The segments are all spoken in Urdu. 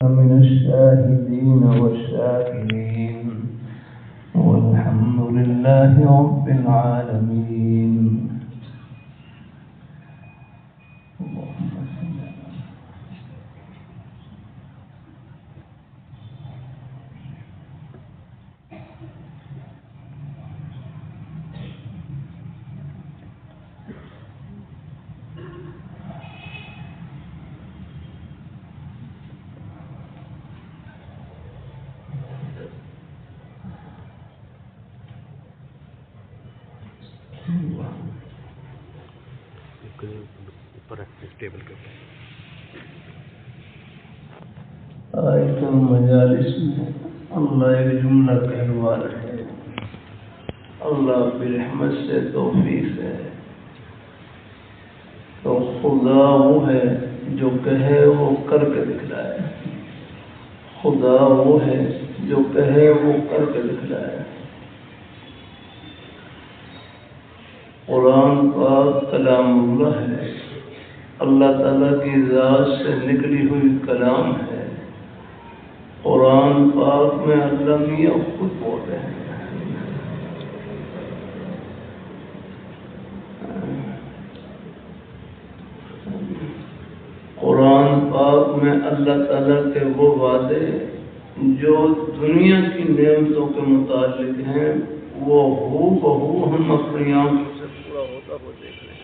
من الشاهدين والشاكرين والحمد لله رب العالمين. آیت المجالس میں اللہ ایک جملہ کہلوا رہے ہیں. اللہ برحمت سے توفیق ہے تو خدا وہ ہے جو کہے وہ کر کے دکھلائے. خدا وہ ہے جو کہے وہ کر کے دکھلائے. قرآن پاک کلام اللہ ہے، اللہ تعالیٰ کی ذات سے نکلی ہوئی کلام ہے. قرآن پاک میں اللہ میاں خود بول رہے ہیں. قرآن پاک میں اللہ تعالیٰ کے وہ وعدے جو دنیا کی نعمتوں کے متعلق ہیں وہ ہو بہو ہم اپنی آنکھوں سے پورا ہوتا ہوا دیکھ رہے ہیں.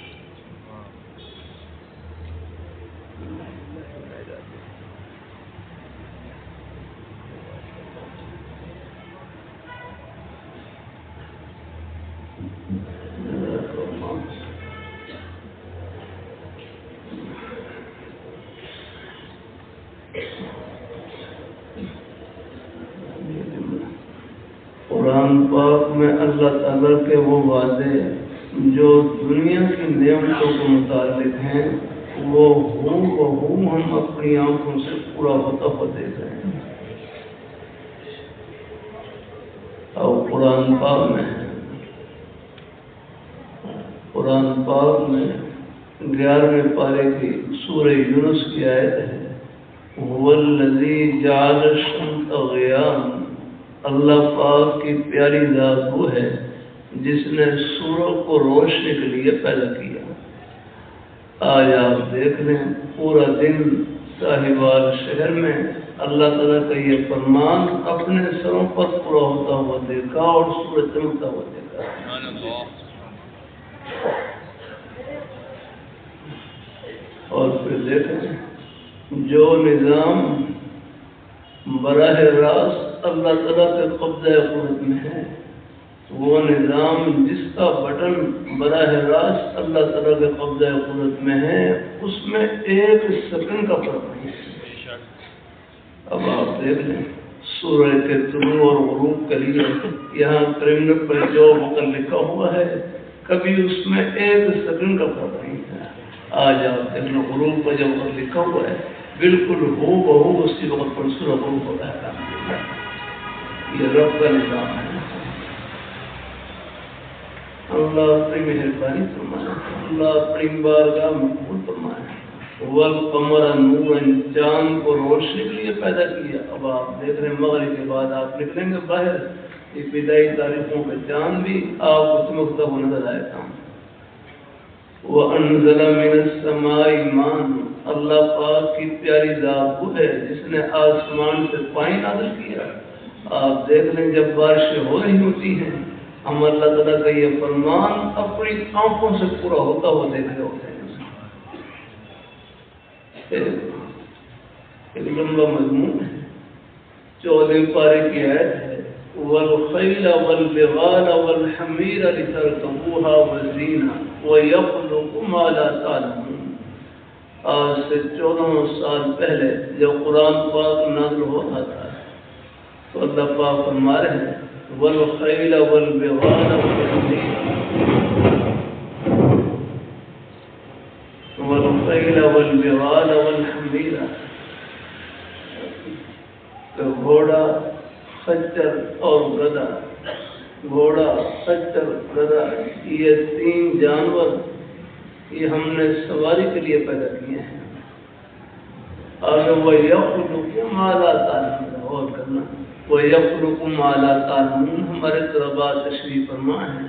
قرآن پاک میں اللہ تعالیٰ کے وہ وعدے جو دنیا کی نعمتوں کے متعلق ہیں وہ ہو بہو ہم اپنی آنکھوں سے پورا ہوتا ہوا دیکھ رہے ہیں. اور قرآن پاک میں 11ویں پارے کی سورہ یونس کی آیت ہے هو الذی جعل الشمس ضیاء. اللہ پاک کی پیاری ذات وہ ہے جس نے سورج کو روشنی کے لیے پیدا کیا. آج آپ دیکھ لیں پورا دن صاحبال شہر میں اللہ تعالیٰ کا یہ فرمان اپنے سروں پر پورا ہوتا ہوا دیکھا اور سورج چمکتا ہوا دیکھا. اور پھر دیکھیں جو نظام براہ راست اللہ تعالیٰ کے قبضہ قدرت میں ہے، وہ نظام جس کا بٹن براہ راست اللہ تعالیٰ کے قبضہ قدرت میں ہے اس میں 1 سیکنڈ کا فرق نہیں ہے. اب آپ دیکھ لیں سورج کے طلوع اور غروب کے لیے یہاں کیلنڈر پر جو وقت لکھا ہوا ہے کبھی اس میں 1 سیکنڈ کا فرق نہیں ہے. آج آپ دیکھ لیں غروب پر جو وقت لکھا ہوا ہے بالکل ہو بہو اسی وقت پر سورج غروب ہوتا ہے. یہ رب کا نظام ہے. اللہ اپنی مہربانی فرمائے، اللہ اپنی بارگاہ میں قبول فرمائے. والقمر نورا، چاند کو روشنی کے لیے پیدا کیا. اب آپ دیکھ رہے ہیں مغرب کے بعد آپ نکلیں گے باہر ابتدائی تاریخوں کے چاند بھی آپ کو چمکتا ہوا نظر آئے گا. وَأَنزَلَ مِنَ السَّمَاءِ مَاءً. اللہ پاک کی پیاری ذات وہ ہے جس نے آسمان سے پانی نازل کیا. آپ دیکھ لیں جب بارشیں ہو رہی ہوتی ہیں ہم اللہ تعالیٰ کا یہ فرمان اپنی آنکھوں سے پورا ہوتا ہوا دیکھ رہے ہوتے ہیں. ایک لمبا مضمون ہے. 14 پارے کی آیت ہے وَالْخَيْلَ وَالْبِغَالَ وَالْحَمِيرَ لِتَرْكَبُوهَا وَزِينَةً وَيَخْلُقُ مَا لَا تَعْلَمُونَ. آج سے 14 سال پہلے جب قرآن پاک نازل ہوتا تھا تو اللہ پاک فرما رہے ہیں وَالْخَيْلَ وَالْبِغَالَ وَالْحَمِيرَ. وَالْخَيْلَ وَالْبِغَالَ وَالْحَمِيرَ. تو گھوڑا، خچر اور گدھا. گھوڑا، خچر، گدھا یہ 3 جانور یہ ہم نے سواری کے لیے پیدا کیے ہیں. اور وَيَخْلُقُ مَا لَا تَعْلَمُونَ، غور کرنا، وَيَخْلُقُ مَا لَا تَعْلَمُونَ ہمارے طلباء تشریف فرما ہیں،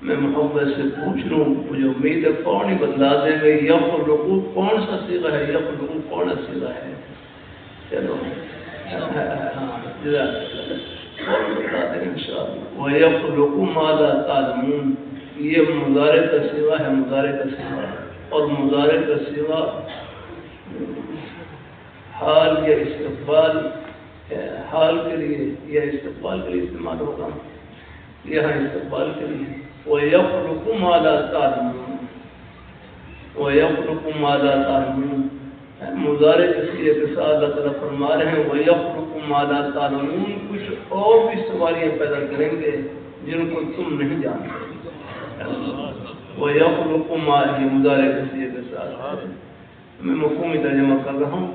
میں محبت سے پوچھ لوں، مجھے امید ہے کون ہی بدلا دیں گے، یخلق کون سا صیغہ ہے، یخلق کون سا صیغہ ہے؟ چلو کون بتا دیں انشاءاللہ۔ وَيَخْلُقُ مَا لَا تَعْلَمُونَ یہ مضارع کا صیغہ ہے، مضارع کا صیغہ، اور مضارع کا صیغہ حال یا استقبال، حال کے لیے یا استقبال کے لیے استعمال ہوگا، یہاں استقبال کے لیے وَيَخْلُقُ مَا لَا تَعْلَمُونَ، وَيَخْلُقُ مَا لَا تَعْلَمُونَ مضارع کے ساتھ اللہ تعالیٰ فرما رہے ہیں وَيَخْلُقُ مَا لَا تَعْلَمُونَ کچھ اور بھی سواریاں پیدا کریں گے جن کو تم نہیں جانتے۔ وَيَخْلُقُ مَا یہ مضارع کے ساتھ میں مفہومی ترجمہ کر رہا ہوں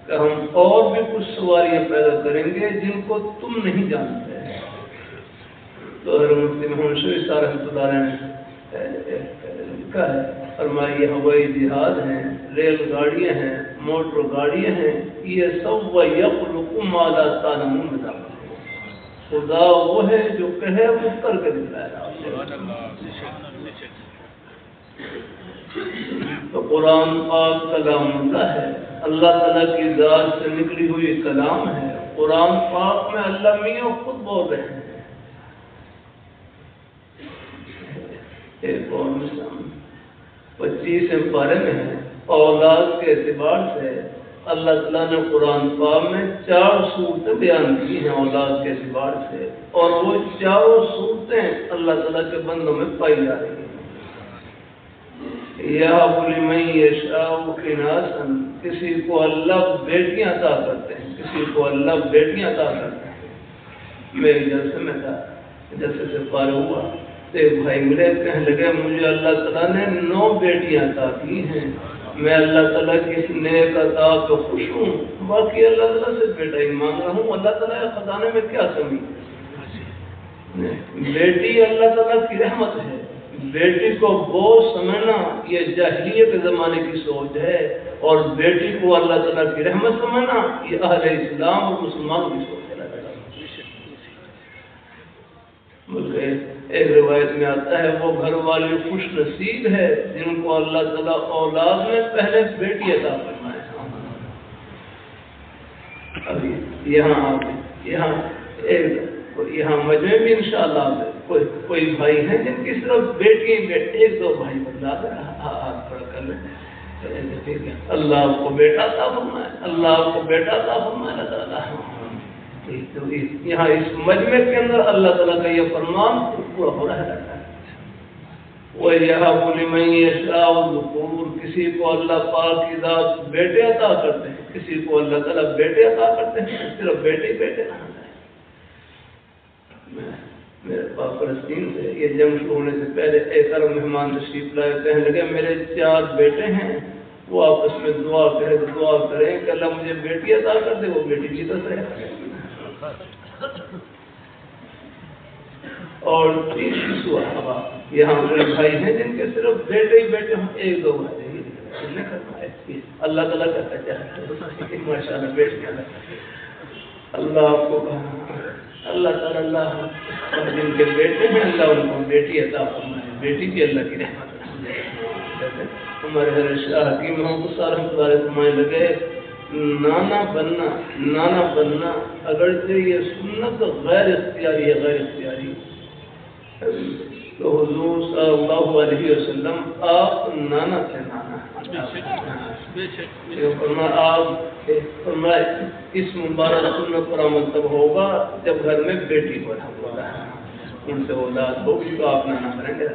کہ ہم اور بھی کچھ سواریاں پیدا کریں گے جن کو تم نہیں جانتے۔ تو مفتی محمد شفیع صاحب رحمۃ اللہ علیہ نے لکھا ہے، فرمایا یہ ہوائی جہاز ہیں، ریل گاڑیاں ہیں، موٹر گاڑیاں ہیں، یہ سب وَيَخْلُقُ مَا لَا تَعْلَمُونَ میں داخل ہے۔ خدا وہ ہے جو کہے وہ کر کے دکھائے۔ تو قرآن پاک کلام اللہ ہے، اللہ تعالیٰ کی ذات سے نکلی ہوئی کلام ہے۔ قرآن پاک میں اللہ میاں خود بول رہے ہیں۔ ایک اور مثال 25 پارے میں ہے، اولاد کے اعتبار سے اللہ تعالیٰ نے قرآن پاک میں 4 صورتیں بیان کی ہیں اولاد کے اعتبار سے، اور وہ 4 صورتیں اللہ تعالیٰ کے بندوں میں پائی جا رہی ہیں۔ یَهَبُ لِمَن یَشَاءُ إِنَاثًا کسی کو اللہ بیٹیاں عطا کرتے ہیں، کسی کو اللہ بیٹیاں عطا کرتے ہیں۔ میں ایک جلسے میں تھا، جلسے سے فارغ ہوا تو ایک بھائی ملے، کہنے لگے مجھے اللہ تعالیٰ نے 9 بیٹیاں عطا کی ہیں، میں اللہ تعالیٰ کی اس نیک عطا تو خوش ہوں، باقی اللہ تعالیٰ سے بیٹا ہی مانگ رہا ہوں، اللہ تعالیٰ کے خزانے میں کیا کمی ہے؟ بیٹی اللہ تعالیٰ کی رحمت ہے، بیٹی کو بوجھ سمجھنا یہ جاہلیت کے زمانے کی سوچ ہے، اور بیٹی کو اللہ تعالیٰ کی رحمت سمجھنا یہ اہل اسلام اور مسلمانوں کی سوچ ہے۔ ایک روایت میں آتا ہے وہ گھر والے خوش نصیب ہے جن کو اللہ تعالیٰ اولاد میں پہلے بیٹی عطا فرمائے۔ ابھی یہاں مجمع میں انشاءاللہ کوئی بھائی ہیں جن کی صرف بیٹی، 1-2 بھائی بدلا کر ہاتھ کھڑا کر لیں، اللہ آپ کو بیٹا عطا فرمائے، اللہ آپ کو بیٹا عطا فرمائے اللہ تعالیٰ۔ تو یہاں اس مجمع کے اندر اللہ تعالیٰ کا یہ فرمان پورا ہو رہا ہے۔ وَيَهَبُ لِمَن يَشَاءُ الذُّكُورَ کسی کو اللہ پاک کی ذات بیٹے عطا کرتے ہیں، کسی کو اللہ تعالیٰ بیٹے عطا کرتے ہیں، صرف بیٹے بیٹے نہ ہوتا ہے۔ میرے پاس فلسطین سے یہ جنگ شروع ہونے سے پہلے ایک عرب مہمان تشریف لائے، کہنے لگے میرے 4 بیٹے ہیں، وہ آپس میں دعا کریں کہ اللہ مجھے بیٹی عطا کر دے، وہ بیٹی کی طرح ہے۔ اور تیسری صحابہ یہاں میرے بھائی ہیں جن کے صرف بیٹے ہی بیٹے ہوں، 1-2 بھائی نہیں کرنا ہے، اللہ تعالیٰ کہتا چاہتا ہے ماشاء اللہ بیٹیاں اللہ آپ کو اللہ تعالیٰ اللہ جن کے بیٹے ہیں اللہ ان کو بیٹی عطا فرمائے، بیٹی بھی اللہ کی رحمت ہے۔ ہمارے حضرت شاہ حکیم محمد صاحب فرمانے لگے نانا بننا اگرچہ یہ سنت غیر اختیاری ہے، غیر اختیاری، تو حضور صلی اللہ علیہ وسلم آپ نانا تھے، فرمایا اس مبارک سنت پر عمل تب ہوگا جب گھر میں بیٹی پیدا ہوگا، ان سے اولاد ہوگی تو آپ نانا کریں گے۔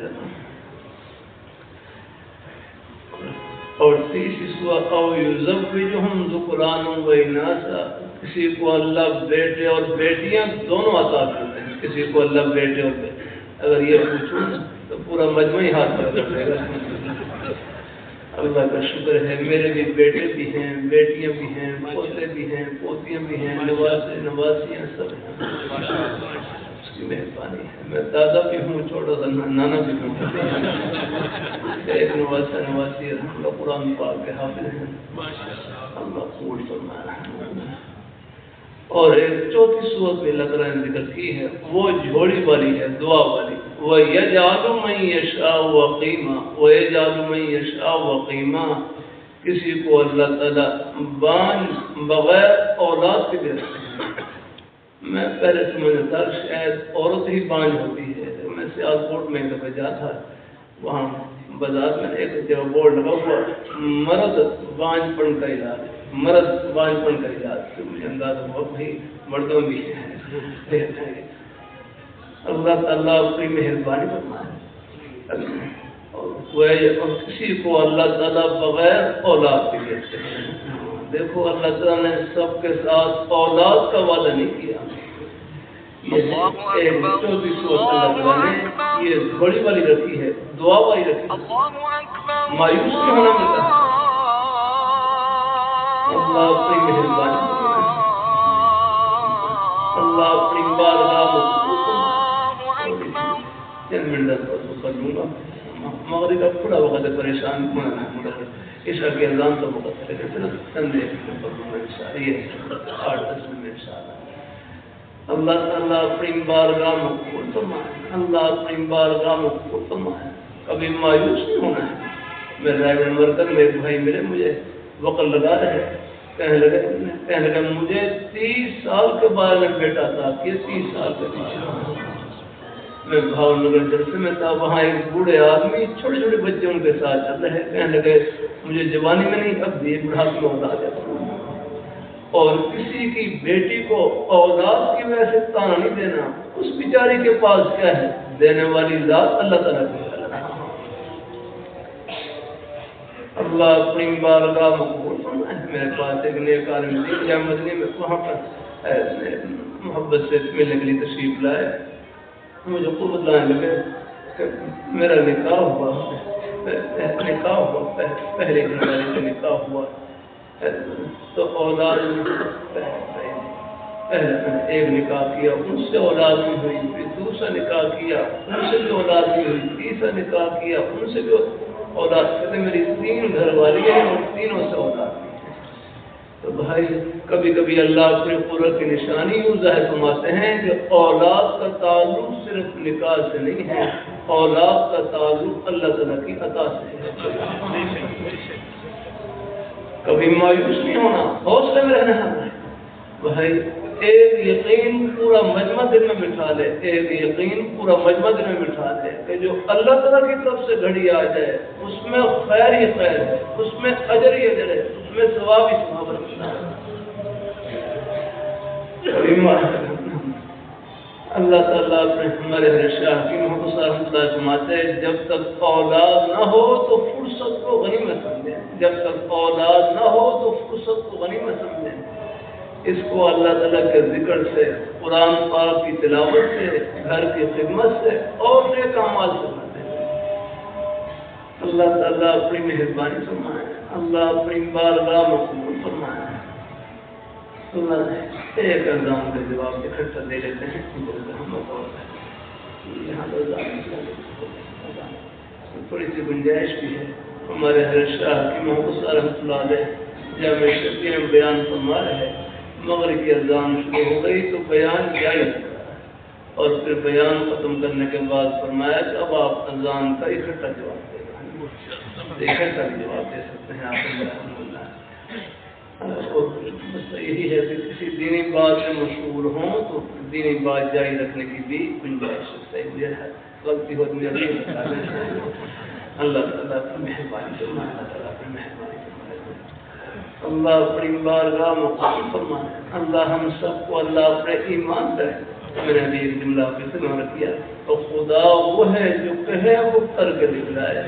اور تیسری سورۃ او یزوجہم ذکرانا و اناثا کسی کو اللہ بیٹے اور بیٹیاں دونوں عطا کرتے ہیں، کسی کو اللہ بیٹے اور بیٹے، اگر یہ پوچھوں تو پورا مجمع ہی ہاتھ پر کر دے گا۔ اللہ کا شکر ہے میرے بھی بیٹے بھی ہیں، بیٹیاں بھی ہیں، پوتے بھی ہیں، پوتیاں بھی ہیں، نواسیاں سب ہیں۔ کی مہربانی ہے. میں دادا بھی ہوں, چھوٹا سا نانا بھی ہوں. ایک نواسی اللہ قرآن پاک کے حافظ ہیں, اللہ قبول فرمائے. اور ایک چوتھی صورت میں اللہ تعالیٰ نے ذکر کی ہے, وہ جھوڑی والی ہے, دعا والی. وَيَجْعَلُ مَن يَشَاءُ وَقِيمًا وَيَجْعَلُ مَن يَشَاءُ وَقِيمًا. کسی کو اللہ تعالیٰ بانج بغیر اولاد کے دے رکھتے ہیں. میں پہلے سمجھتا تھا شاید عورت ہی بانج ہوتی ہے. میں سیالکوٹ میں ایک دفعہ جا تھا, وہاں بازار میں ایک جگہ بورڈ لگا ہوا مرد بانج پن کا علاج, مرد بانج پن کا علاج. تو مجھے اندازہ ہوا بھائی مردوں بھی ہے. اللہ تعالیٰ اپنی مہربانی فرمائے. اور کسی کو اللہ تعالیٰ بغیر اولاد کے دیتے ہیں. دیکھو اللہ تعالیٰ نے سب کے ساتھ اولاد کا وعدہ نہیں کیا. یہ چوتھی صورت اللہ تعالیٰ نے یہ بڑی والی رکھی ہے, دعا والی رکھی ہے. مایوس نہیں ہونا ملتا. اللہ اپنی مہربانی, اللہ اپنی بارگاہ چند منٹ کر لوں گا. مغرب کا پورا وقت پریشان عشاء کی اذان تو وقت ہے, چند ایک کر لوں گا انشاءاللہ. یہ 8-10 منٹ انشاءاللہ. اللہ تعالیٰ اپنی بارگاہ مقبول فرمائے. اللہ اپنی بارگاہ مقبول فرمائے. کبھی مایوس نہیں ہونا ہے. میرے رائے ورکر میں ایک بھائی ملے, مجھے وقت لگا رہے, کہنے لگے مجھے 30 سال کے بعد میں بیٹا تھا کہ 30 سال کے پیچھے. میں بھاؤ نگر جلسے میں تھا, وہاں ایک بوڑھے آدمی چھوٹے چھوٹے بچے ان کے ساتھ چل رہے. کہنے لگے مجھے جوانی میں نہیں, اب بھی بڑھاپے میں اولاد ہے. اور کسی کی بیٹی کو اولاد کی وجہ سے تانا نہیں دینا. اس بیچاری کے پاس کیا ہے, دینے والی ذات اللہ تعالیٰ کی. اللہ اپنی بارگاہ مقبول فرمائے. میرے پاس ایک نیک عالم دین یا مدنی میں وہاں پر محبت سے ملنے کے لیے تشریف لائے. مجھے قوت لانے لگے کہ میرا نکاح ہوا, پہلے گھروالی سے نکاح ہوا تو اولاد پہلے ایک نکاح کیا, ان سے اولاد بھی ہوئی, پھر دوسرا نکاح کیا, ان سے بھی اولاد بھی ہوئی, تیسرا نکاح کیا, ان سے بھی اولاد. کہتے میری 3 گھر والی ہیں اور تینوں سے اولاد بھی. تو بھائی کبھی کبھی اللہ اپنی قدرت کی نشانی یوں ظاہر فرماتے ہیں کہ اولاد کا تعلق صرف نکاح سے نہیں ہے, اولاد کا تعلق اللہ تعالیٰ کی عطا سے ہے. کبھی مایوس نہیں ہونا, حوصلے میں رہنا ہے. بھائی ایک یقین پورا مجمع دل میں بٹھا لے, ایک یقین پورا مجمع دل میں بٹھا لے کہ جو اللہ تعالیٰ کی طرف سے گھڑی آ جائے اس میں خیر ہی خیر ہے, اس میں اجر ہی اجر ہے, اس میں ثواب ہی ثواب رکھنا ہے. اللہ تعالیٰ اپنے ہمارے شاہ کی محبت رحمۃ اللہ فرماتے ہیں جب تک اولاد نہ ہو تو فرصت کو غنیمت سمجھیں. جب تک اولاد نہ ہو تو فرصت کو غنیمت سمجھیں. اس کو اللہ تعالیٰ کے ذکر سے, قرآن پاک کی تلاوت سے, گھر کی خدمت سے اور نیک اعمال سے کرتے ہیں. اللہ تعالیٰ اپنی مہربانی فرمائے. اللہ اپنی بارگاہ مقبول فرمائے. اللہ ایک اذان کا جواب اکٹھا دے لیتے ہیں. یہاں تھوڑی سی گنجائش بھی ہے. ہمارے حضرت شاہ کی محبت رحمۃ اللہ علیہ جامع شفیع میں بیان فرما رہے ہیں, مغرب کی اذان شروع ہو گئی تو بیان جاری اور پھر بیان ختم کرنے کے بعد فرمایا کہ اب آپ اذان کا اکٹھا جواب دے رہے ہیں. اکٹھا جواب دے سکتے ہیں آپ. بس یہی ہے کہ کسی دینی بات میں مشغول ہوں تو دینی بات جاری رکھنے کی بھی گنجائش ہے. غلطی ہوتی ہے اللہ تعالیٰ کی مہربانی فرمائے. اللہ اپنی بارگاہ مقبول فرمائے. اللہ ہم سب کو اللہ اپنے ایمان دے. میں نے ایک جملہ آپ سے نہ کیا تو خدا وہ ہے جو کہے وہ کر کے دکھلائے.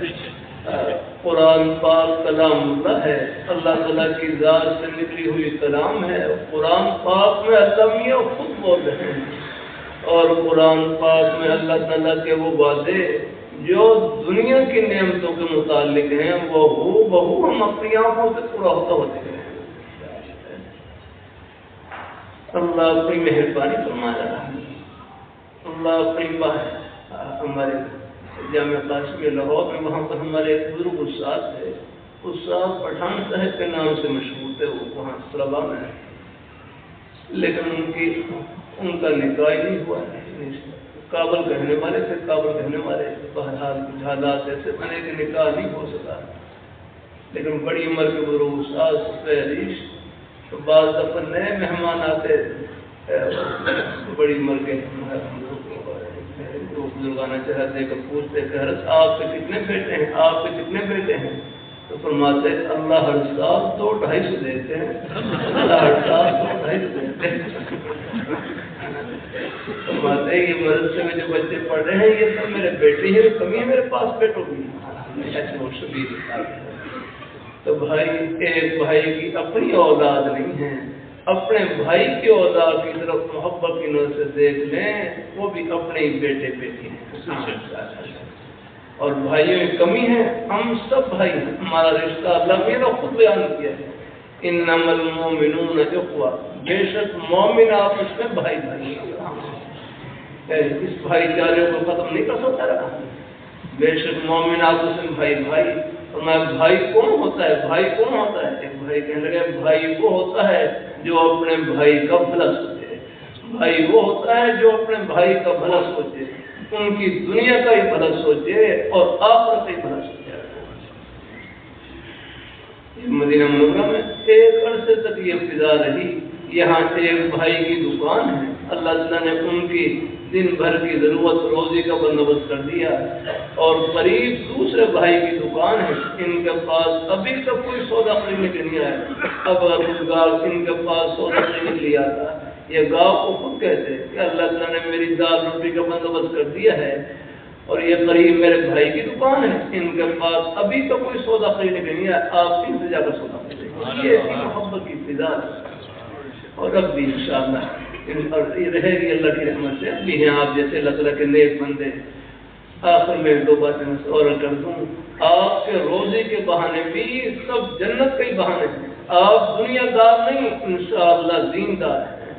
قرآن پاک کلام اللہ ہے, اللہ تعالیٰ کی ذات سے نکلی ہوئی کلام ہے. قرآن پاک میں اللہ میاں خود بول رہے ہیں اور قرآن پاک میں اللہ تعالیٰ کے وہ وعدے جو دنیا کی نعمتوں کے متعلق ہیں وہ بہو ہم اپنی آنکھوں سے پورا ہوتا ہوتے ہیں. اللہ اپنی مہربانی فرمایا. اللہ اپنی ہمارے جامعہ قاسمیہ لاہور میں وہاں پر ہمارے ایک بزرگ استاد ہے، استاد پٹھان صاحب کے نام سے مشہور تھے، وہ وہاں طلبا میں، لیکن ان کا نکاح نہیں ہوا ہے۔ کابل کہنے والے تھے، کابل کہنے والے، بہرحال کچھ حالات ایسے بنے کہ نکاح نہیں ہو سکا، لیکن بڑی عمر کے بزرگ استاد حدیث، تو بعض دفعہ نئے مہمان آتے، بڑی عمر کے بزرگانہ چہرہ دے کر پوچھتے کہ حضرت آپ کے کتنے بیٹے ہیں، آپ کے کتنے بیٹے ہیں؟ تو فرماتے اللہ ہر سال 200-250 دیتے ہیں، اللہ ہر سال 200-250 دیتے ہیں۔ فرماتے ہیں یہ مدرسے میں جو بچے پڑھ رہے ہیں یہ سب میرے بیٹے ہیں، کمی ہے میرے پاس بیٹوں کی؟ تو بھائی، ایک بھائی کی اپنی اولاد نہیں ہے، اپنے بھائی کی اولاد کی طرف محبت کی نظر سے دیکھ لیں، وہ بھی اپنے ہی بیٹے بیٹی ہیں، اور بھائیوں کی کمی ہے، ہم سب بھائی ہیں، ہمارا رشتہ اللہ میرا خود بیان کیا ہے، انما المؤمنون اخوہ، بے شک مومن آپس میں بھائی بھائی ہیں، اس بھائی چارے کو ختم نہیں کر سکتا رہا، بے شک مومن آپس میں بھائی بھائی۔ فرمایا بھائی کون ہوتا ہے؟ بھائی کون ہوتا ہے؟ ایک بھائی کہنے لگے بھائی وہ ہوتا ہے جو اپنے بھائی کا بھلا سوچے، بھائی وہ ہوتا ہے جو اپنے بھائی کا بھلا سوچے، ان کی دنیا کا ہی بھلا سوچے اور آخرت کا ہی بھلا سوچے۔ مدینہ منورہ میں ایک عرصے تک یہ فضا رہی، یہاں ایک بھائی کی دکان ہے، اللہ تعالیٰ نے ان کی دن بھر کی ضرورت روزی کا بندوبست کر دیا، اور قریب دوسرے بھائی کی دکان ہے، ان کے پاس ابھی تک کوئی سودا خریدنے کے نہیں آیا، اب روزگار ان کے پاس سودا خریدنے کے لیے آتا، یہ گاؤں کو خود کہتے کہ اللہ تعالیٰ نے میری دال روٹی کا بندوبست کر دیا ہے، اور یہ قریب میرے بھائی کی دکان ہے، ان کے پاس ابھی تک کوئی سودا خریدنے کے نہیں آیا، آپ ان سے جا کر سودا خریدیں، یہ ایسی محبت کی فضا ہے۔ اور اب بھی انشاءاللہ یہ رہے گی اللہ کی رحمت سے، اب بھی ہیں آپ جیسے اللہ تعالیٰ کے نیک بندے۔ آخر میں 2 باتیں اور کر دوں، آپ کے روزے کے بہانے بھی سب جنت کے ہی بہانے ہیں، آپ دنیا دار نہیں، انشاءاللہ دین دار ہیں۔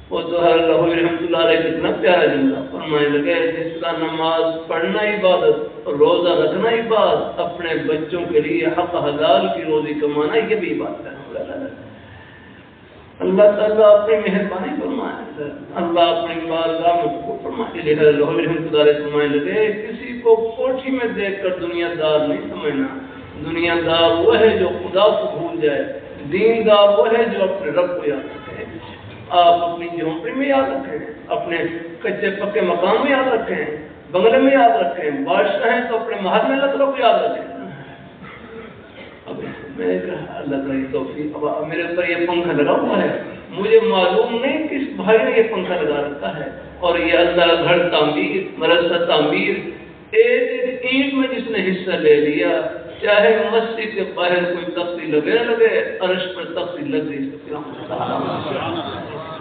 وہ تو اللہ رحمۃ اللہ علیہ کتنا پیارا جملہ فرمانے لگے، جس کا نماز پڑھنا عبادت اور روزہ رکھنا عبادت، اپنے بچوں کے لیے حق حلال کی روزی کمانا یہ بھی عبادت ہے۔ اللہ تعالیٰ اپنی مہربانی فرمائے، اللہ اپنی بارگاہ میں قبول فرمائے۔ لہذا اللہ رحمۃ اللہ علیہ فرمانے لگے، کسی کو کوٹھی میں دیکھ کر دنیا دار نہیں سمجھنا، دنیا دار وہ ہے جو خدا کو بھول جائے، دین دار وہ ہے جو اپنے رب کو یاد رکھے۔ آپ اپنی جھونپڑی میں یاد رکھیں، اپنے کچے پکے مکان میں یاد رکھیں، بنگلے میں یاد رکھیں، بادشاہ ہیں تو اپنے محل میں اللہ کو یاد رکھیں۔ اب میں اللہ تعالیٰ کی توفیق، اب میرے اوپر یہ پنکھا لگا ہوا ہے، مجھے معلوم نہیں کس بھائی نے یہ پنکھا لگا رکھا ہے، اور یہ اللہ گھر تعمیر، مدرسہ تعمیر، ایک اینٹ میں جس نے حصہ لے لیا، چاہے مسجد کے باہر کوئی تختی لگے نہ لگے، عرش پر تختی لگ گئی،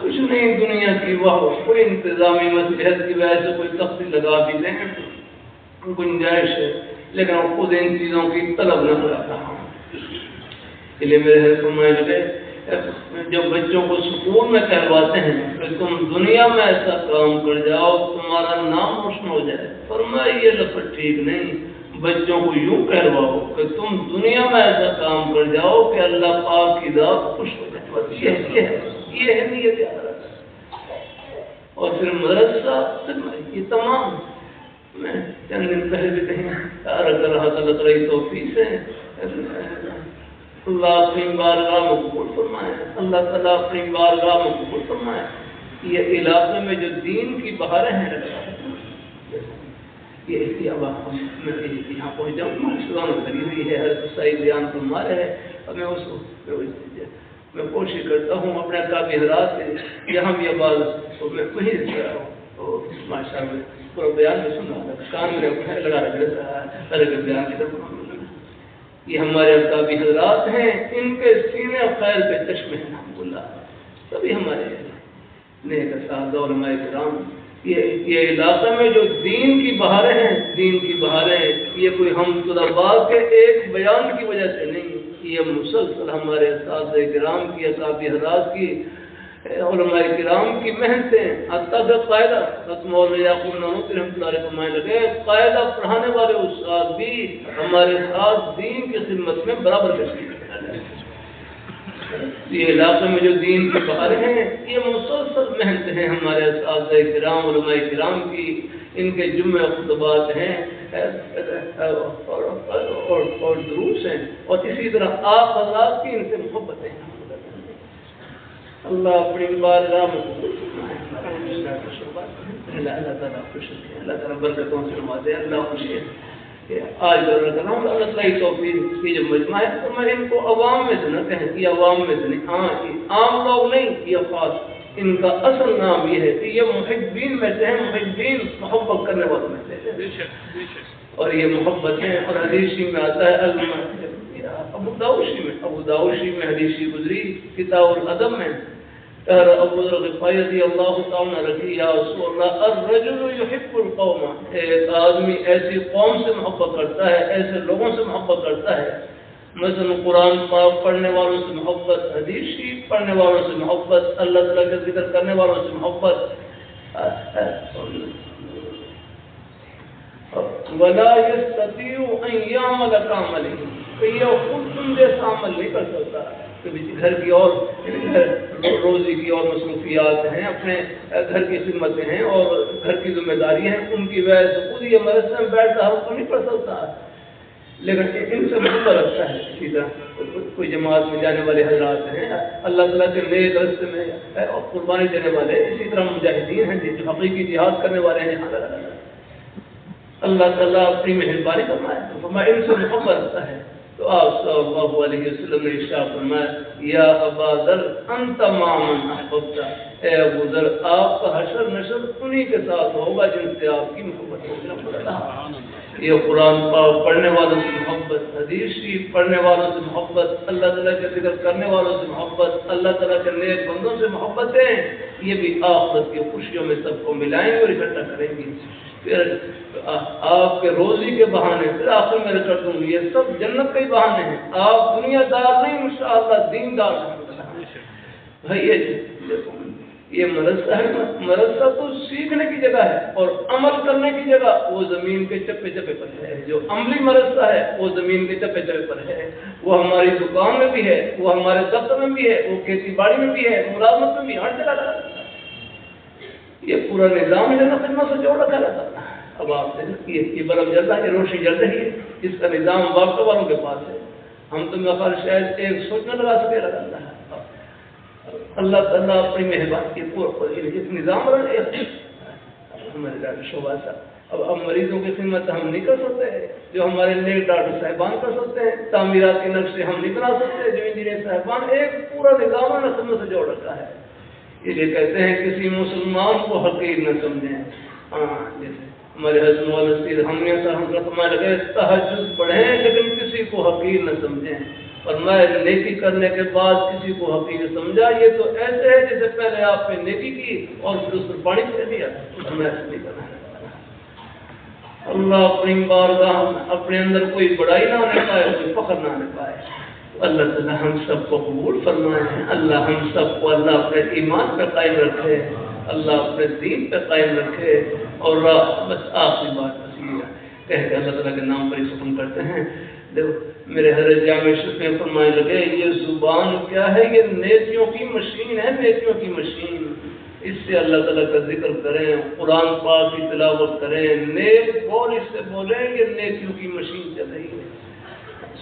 کچھ نہیں دنیا کی واہ، کوئی انتظامی مسجد کی وجہ سے کوئی تختی لگا بھی دیں گنجائش ہے، لیکن وہ خود ان چیزوں کی طلب نہ کرتا ہوں۔ اس لیے میرے فرمائے لگے، جو بچوں کو سکون میں کہلواتے ہیں کہ تم دنیا میں ایسا کام کر جاؤ تمہارا نام روشن ہو جائے، فرمایا یہ لفظ ٹھیک نہیں، بچوں کو یوں کہلواؤ کہ تم دنیا میں ایسا کام کر جاؤ کہ اللہ پاک کی ذات خوش ہو جائے، بس یہ ہے نیت یاد رکھنا۔ اور پھر مدرسہ یہ تمام، میں چند دن پہلے بھی کہیں کر رہا تھا، اللہ تعالیٰ کی توفیق سے اللہ اپنی بارگاہ میں قبول فرمائے، اللہ تعالیٰ اپنی بارگاہ میں قبول فرمائے۔ یہ علاقے میں جو دین کی بہاریں ہیں، یہ یہاں پہنچ جاؤں کری ہوئی ہے، ہر صحیح بیان فرما رہے ہیں، اور میں کوشش کرتا ہوں اپنے کافی حضرات سے یہاں بھی آواز تو میں وہیں سے رہا ہوں، تو ماشاء اللہ پورا بیان میں سن رہا تھا، کان میں لگا رہا ہے بیان کی طرف۔ یہ ہمارے کافی حضرات ہیں، ان کے سینے خیر کے چشمے ہیں الحمدللہ، سبھی ہمارے نیک اساتذہ علماء کرام۔ یہ علاقہ میں جو دین کی بہاریں ہیں، دین کی بہاریں، یہ کوئی ہم طلباء کے ایک بیان کی وجہ سے نہیں، یہ مسلسل ہمارے اساتذہ کرام کی، کافی حضرات کی علماء کرام کی محنتیں، حتیٰ کہ قاعدہ مولانا یعقوب نانوتوی رحمۃ اللہ علیہ فرمانے لگے قاعدہ پڑھانے والے استاد بھی ہمارے ساتھ دین کی خدمت میں برابر کرتے ہیں۔ یہ علاقے میں جو دین کے باہر ہیں یہ مسلسل محنت ہیں ہمارے اساتذہ کرام علماء کرام کی، ان کے جمعہ خطبات ہیں اور دروس ہیں، اور اسی طرح آپ حضرات کی ان سے محبت ہیں۔ اللہ اپنی بارگاہ میں اللہ تعالیٰ خوش ہے، اللہ تعالیٰ برکتوں سے نوازے، اللہ خوش ہے کہ آج اللہ تعالیٰ کی توفیق کی جو مجمع ہے تو میں ان کو عوام میں سے نہ کہیں، یہ عوام میں سے نہیں، ہاں یہ عام لوگ نہیں، یہ خاص ان کا اصل نام یہ ہے کہ یہ محبین میں سے ہیں، محبین محبت کرنے والوں میں سے ہیں، اور یہ محبت ہے۔ اور حدیثی میں آتا ہے ابو داؤشی میں حدیثی گزری کتاب الادب میں، ابو ذر غفاری رضی اللہ تعالیٰ رضی یا رسول اللہ الرجل یحب القوم، ایک آدمی ایسی قوم سے محبت کرتا ہے، ایسے لوگوں سے محبت کرتا ہے، مثلا قرآن پاک پڑھنے والوں سے محبت، حدیث شریف پڑھنے والوں سے محبت، اللہ تعالیٰ کا ذکر کرنے والوں سے محبت، ولا يستطيع ان يعمل كعمله، کہ یہ خود تم جیسا عمل نہیں کر سکتا، گھر کی اور روزی کی اور مصروفیات ہیں، اپنے گھر کی خدمتیں ہیں اور گھر کی ذمہ داری ہیں، ان کی وجہ سے خود یہ مدرسے میں بیٹھ کر ہم نہیں پڑھ سکتا، لیکن ان سے محبت رکھتا ہے۔ اسی طرح کوئی جماعت میں جانے والے حضرات ہیں اللہ تعالیٰ کے نیک راستے میں اور قربانی دینے والے، اسی طرح مجاہدین ہیں جو حقیقی جہاد کرنے والے ہیں، اللہ تعالیٰ اپنی مہربانی فرمائے تو فرمائے ان سے محبت رکھتا ہے۔ تو آپ صلی اللہ علیہ وسلم نے ارشاد فرمایا یا ابا ذر انت مع من احببت، اے ابو ذر آپ کا حشر نشر انہی کے ساتھ ہوگا جن سے آپ کی محبت ہوگی۔ یہ قرآن پاک پڑھنے والوں سے محبت، حدیث شریف پڑھنے والوں سے محبت، اللہ تعالیٰ کا ذکر کرنے والوں سے محبت، اللہ تعالیٰ کے نیک بندوں سے محبتیں، یہ بھی آخرت کی خوشیوں میں سب کو ملائیں گے اور اکٹھا کریں گی۔ پھر آپ کے روزی کے بہانے، پھر آخر میں کر دوں گی، یہ سب جنت کے بہانے ہیں، آپ دنیا دار نہیں انشاءاللہ دین دار ہیں۔ بھائی یہ مدرسہ ہے، مدرسہ تو سیکھنے کی جگہ ہے اور عمل کرنے کی جگہ، وہ زمین کے چپے چپے پر ہے۔ جو عملی مدرسہ ہے وہ زمین کے چپے چپے پر ہے، وہ ہماری دکان میں بھی ہے، وہ ہمارے دفتر میں بھی ہے، وہ کھیتی باڑی میں بھی ہے، ملازمت میں بھی، ہر جگہ ہے۔ یہ پورا نظام جو ہے خدمت سے جوڑ رکھا رہتا ہے۔ اب آپ سے یہ بلب جل رہا ہے، یہ روشنی جل رہی ہے، اس کا نظام واقع والوں کے پاس ہے، ہم تو میرا خیال شاید ایک سوچ نہ لگا سکے، لگاتا ہے۔ اللہ تعالیٰ اپنی مہربانی اس نظام ہمارے ڈاکٹر شعبہ صاحب اب مریضوں کی خدمت ہم نہیں کر سکتے جو ہمارے نیک ڈاکٹر صاحبان کر سکتے ہیں، تعمیرات کے نقشے ہم نہیں بنا سکتے جو انجینئر صاحبان، ایک پورا نظام نے خدمت سے جوڑ رکھا ہے۔ یہ کہتے ہیں کسی مسلمان کو حقیر نہ سمجھیں، جیسے ہمارے حضرت مولانا سید ہم نے فرمایا لگے تہجد پڑھیں لیکن کسی کو حقیر نہ سمجھیں، اور میں نیکی کرنے کے بعد کسی کو حقیر سمجھا، یہ تو ایسے ہے جیسے پہلے آپ نے نیکی کی اور پھر اس پر پانی پھیر دیا، ہمیں ایسا نہیں کرنا ہے۔ اللہ اپنی بارگاہ اپنے اندر کوئی بڑائی نہ آنے پائے، کوئی فخر نہ آنے پائے۔ اللہ تعالیٰ ہم سب کو قبول فرمائے، اللہ ہم سب کو اللہ اپنے ایمان پہ قائم رکھے، اللہ اپنے دین پہ قائم رکھے، اور بس آخری بات کہہ کے اللہ تعالیٰ کے نام پر ہی ختم کرتے ہیں۔ دیکھو میرے حضرت جامع شریف میں فرمانے لگے یہ زبان کیا ہے، یہ نیکیوں کی مشین ہے، نیکیوں کی مشین، اس سے اللہ تعالیٰ کا ذکر کریں، قرآن پاک کی تلاوت کریں، نیک قول اس سے بولیں، یہ نیکیوں کی مشین چل رہی ہے۔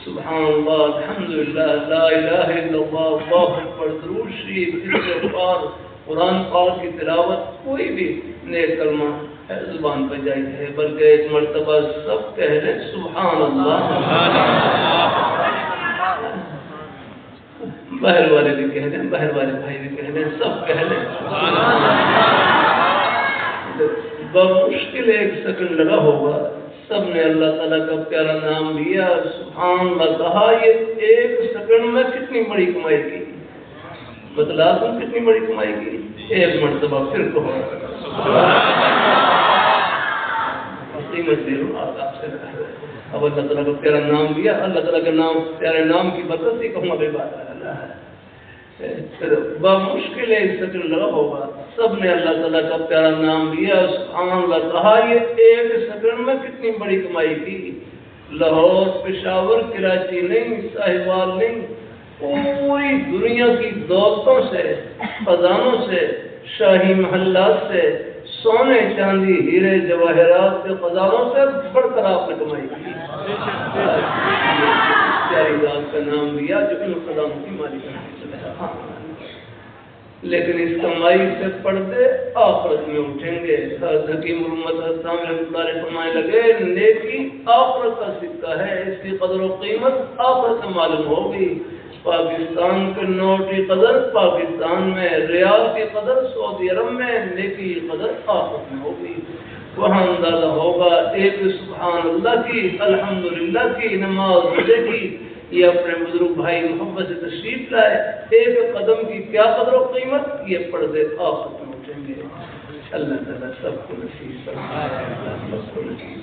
سبحان اللہ، الحمدللہ، لا الہ الا اللہ، اللہ اکبر، درود شریف، استغفار، قرآن پاک کی تلاوت، کوئی بھی نیک کلمہ زبان پہ جائز ہے، بلکہ ایک مرتبہ سب کہہ لیں سبحان اللہ، باہر والے بھی کہہ لیں، باہر والے بھائی بھی کہہ لیں، سب کہہ لیں سبحان اللہ۔ بمشکل ایک سیکنڈ لگا ہوگا، سب نے اللہ تعالیٰ کا پیارا نام لیا، سبحان اللہ کہا، یہ ایک سیکنڈ میں کتنی بڑی کمائی کی، بتلا دوں کتنی بڑی کمائی کی، ایک مرتبہ پھر کہو قیمت دے لوں آپ سے۔ اب اللہ تعالیٰ کا پیارا نام لیا، اللہ تعالیٰ کے نام پیارے نام کی برکت سے کہوں گا بے بات اللہ ہے۔ بمشکل ایک سیکنڈ لگا ہوگا، سب نے اللہ تعالیٰ کا پیارا نام لیا، سبحان اللہ کہا، یہ ایک سیکنڈ میں کتنی بڑی کمائی کی۔ لاہور، پشاور، کراچی نہیں، ساہیوال نہیں، پوری دنیا کی دولتوں سے، خزانوں سے، شاہی محلات سے، سونے چاندی ہیرے جواہرات کے خزانوں سے بڑھ کر آپ نے کمائی کی۔ پیاری ذات کا نام لیا جو ان خزانوں کی مالک ہے۔ لیکن اس کمائی سے پردے آخرت میں اٹھیں گے۔ حکیم امت حسام رحمۃ اللہ فرمانے لگے، نیکی آخرت کا سکہ ہے، اس کی قدر و قیمت آخرت میں معلوم ہوگی۔ پاکستان کے نوٹ کی قدر پاکستان میں، ریال کی قدر سعودی عرب میں، نیکی کی قدر آخرت میں ہوگی۔ وہاں اندازہ ہوگا ایک سبحان اللہ کی، الحمدللہ کی نماز روزے کی، یہ اپنے بزرگ بھائی محبت سے تشریف لائے، ایک قدم کی کیا قدر و قیمت، یہ پردے آخرت میں اٹھیں گے۔ اللہ تعالیٰ سب کو نصیب فرمائے، اللہ سب کو نصیب